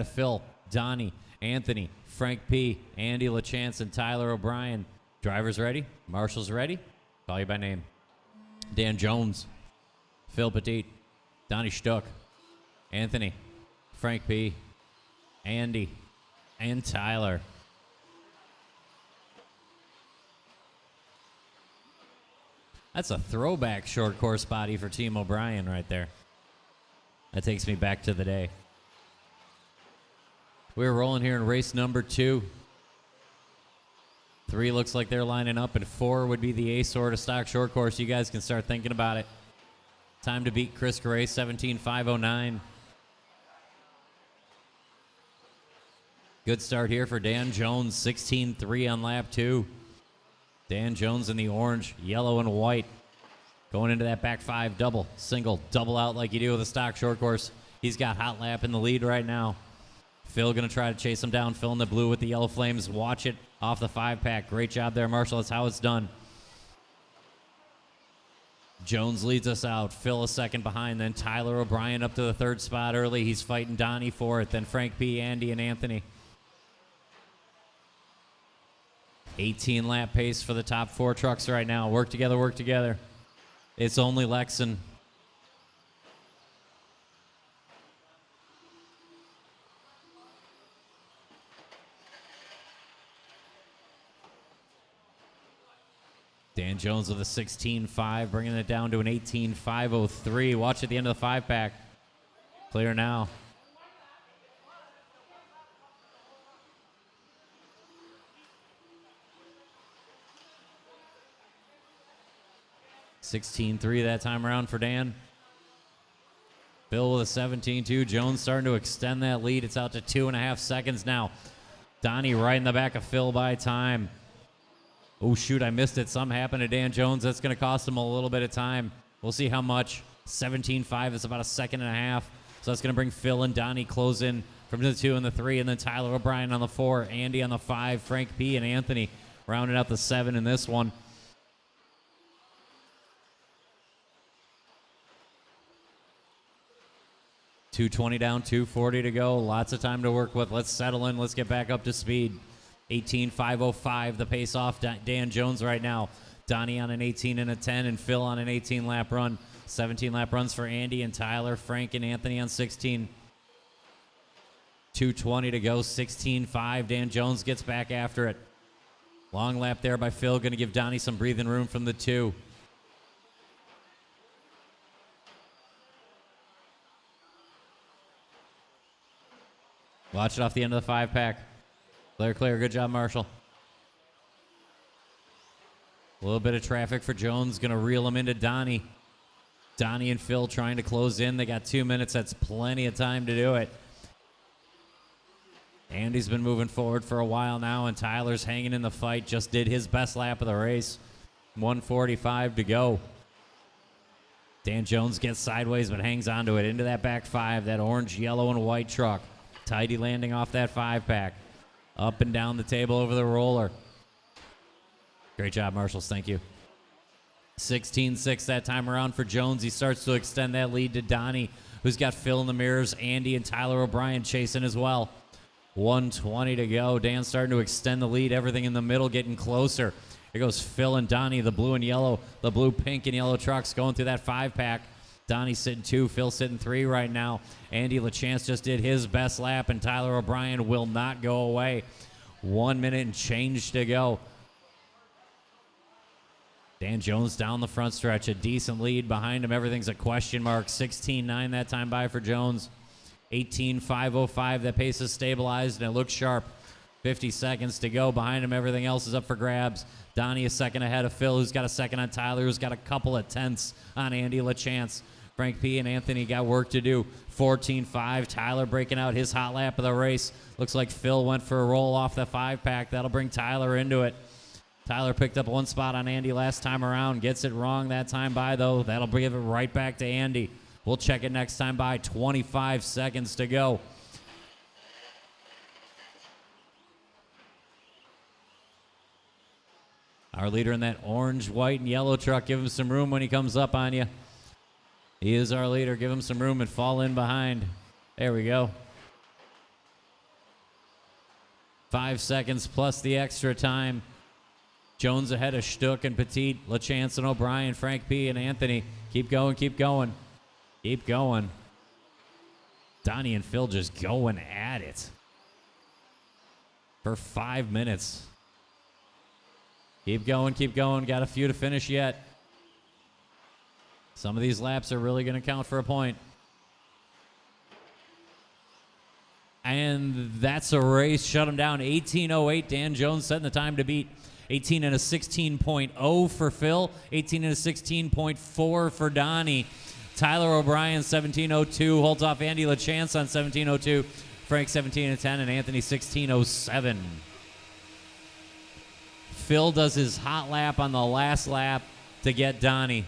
Phil, Donny, Anthony, Frank P, Andy Lachance, and Tyler Obrien. Drivers ready? Marshals ready? Call you by name. Dan Jones, Phil Patete, Donny Steuck, Anthony, Frank P, Andy, and Tyler. That's a throwback short course body for Team Obrien right there. That takes me back to the day. We're rolling here in race number 2. 3 looks like they're lining up, and 4 would be the ace or to stock short course. You guys can start thinking about it. Time to beat Chris Gray, 17:509. Good start here for Dan Jones, 16:3 on lap 2. Dan Jones in the orange, yellow, and white. Going into that back 5, double, single, double out like you do with a stock short course. He's got Hot Lap in the lead right now. Phil going to try to chase him down. Phil in the blue with the yellow flames. Watch it off the 5-pack. Great job there, Marshall. That's how it's done. Jones leads us out. Phil a second behind. Then Tyler Obrien up to the 3rd spot early. He's fighting Donny for it. Then Frank P, Andy, and Anthony. 18-lap pace for the top 4 trucks right now. Work together, work together. It's only Lexan. Dan Jones with a 16.5, bringing it down to an 18.503. Watch at the end of the 5-pack. Clear now. $16.3 that time around for Dan. Phil with a 17.2. Jones starting to extend that lead. It's out to 2.5 seconds now. Donny right in the back of Phil by time. Oh, shoot, I missed it. Something happened to Dan Jones. That's going to cost him a little bit of time. We'll see how much. 17.5 is about 1.5 seconds. So that's going to bring Phil and Donny close in from the 2 and the 3, and then Tyler Obrien on the 4, Andy on the 5, Frank P, and Anthony rounding out the 7 in this one. $220 down, $240 to go. Lots of time to work with. Let's settle in. Let's get back up to speed. 18.505, the pace off Dan Jones right now. Donny on an 18 and a 10, and Phil on an 18-lap run. 17-lap runs for Andy and Tyler, Frank and Anthony on 16. 2:20 to go, 16.5. Dan Jones gets back after it. Long lap there by Phil, going to give Donny some breathing room from the 2. Watch it off the end of the 5-pack. Clear, clear. Good job, Marshall. A little bit of traffic for Jones. Going to reel him into Donny. Donny and Phil trying to close in. They got 2 minutes. That's plenty of time to do it. Andy's been moving forward for a while now, and Tyler's hanging in the fight. Just did his best lap of the race. 1:45 to go. Dan Jones gets sideways but hangs onto it. Into that back 5, that orange, yellow, and white truck. Tidy landing off that 5-pack. Up and down the table over the roller. Great job, Marshals. Thank you. 16.6 that time around for Jones. He starts to extend that lead to Donny, who's got Phil in the mirrors. Andy and Tyler Obrien chasing as well. 1:20 to go. Dan starting to extend the lead. Everything in the middle getting closer. Here goes Phil and Donny, the blue and yellow, the blue, pink, and yellow trucks going through that 5-pack. Donny sitting 2, Phil sitting 3 right now. Andy Lachance just did his best lap, and Tyler O'Brien will not go away. 1 minute and change to go. Dan Jones down the front stretch, a decent lead behind him. Everything's a question mark. 16.9 that time by for Jones. 18.505, that pace is stabilized, and it looks sharp. 50 seconds to go. Behind him, everything else is up for grabs. Donny a second ahead of Phil, who's got a second on Tyler, who's got a couple of tenths on Andy Lachance. Frank P and Anthony got work to do. 14.5. Tyler breaking out his hot lap of the race. Looks like Phil went for a roll off the 5-pack. That'll bring Tyler into it. Tyler picked up 1 spot on Andy last time around. Gets it wrong that time by, though. That'll give it right back to Andy. We'll check it next time by. 25 seconds to go. Our leader in that orange, white, and yellow truck. Give him some room when he comes up on you. He is our leader. Give him some room and fall in behind. There we go. 5 seconds plus the extra time. Jones ahead of Steuck and Patete, Lachance and Obrien, Frank P. and Anthony. Keep going, keep going. Keep going. Donny and Phil just going at it for 5 minutes. Keep going, keep going. Got a few to finish yet. Some of these laps are really going to count for a point. And that's a race. Shut him down. 18:08. Dan Jones setting the time to beat. 18 and a 16.0 for Phil. 18 and a 16.4 for Donny. Tyler O'Brien, 17:02. Holds off Andy Lachance on 17:02. Frank, 17:10. And Anthony, 16:07. Phil does his hot lap on the last lap to get Donny.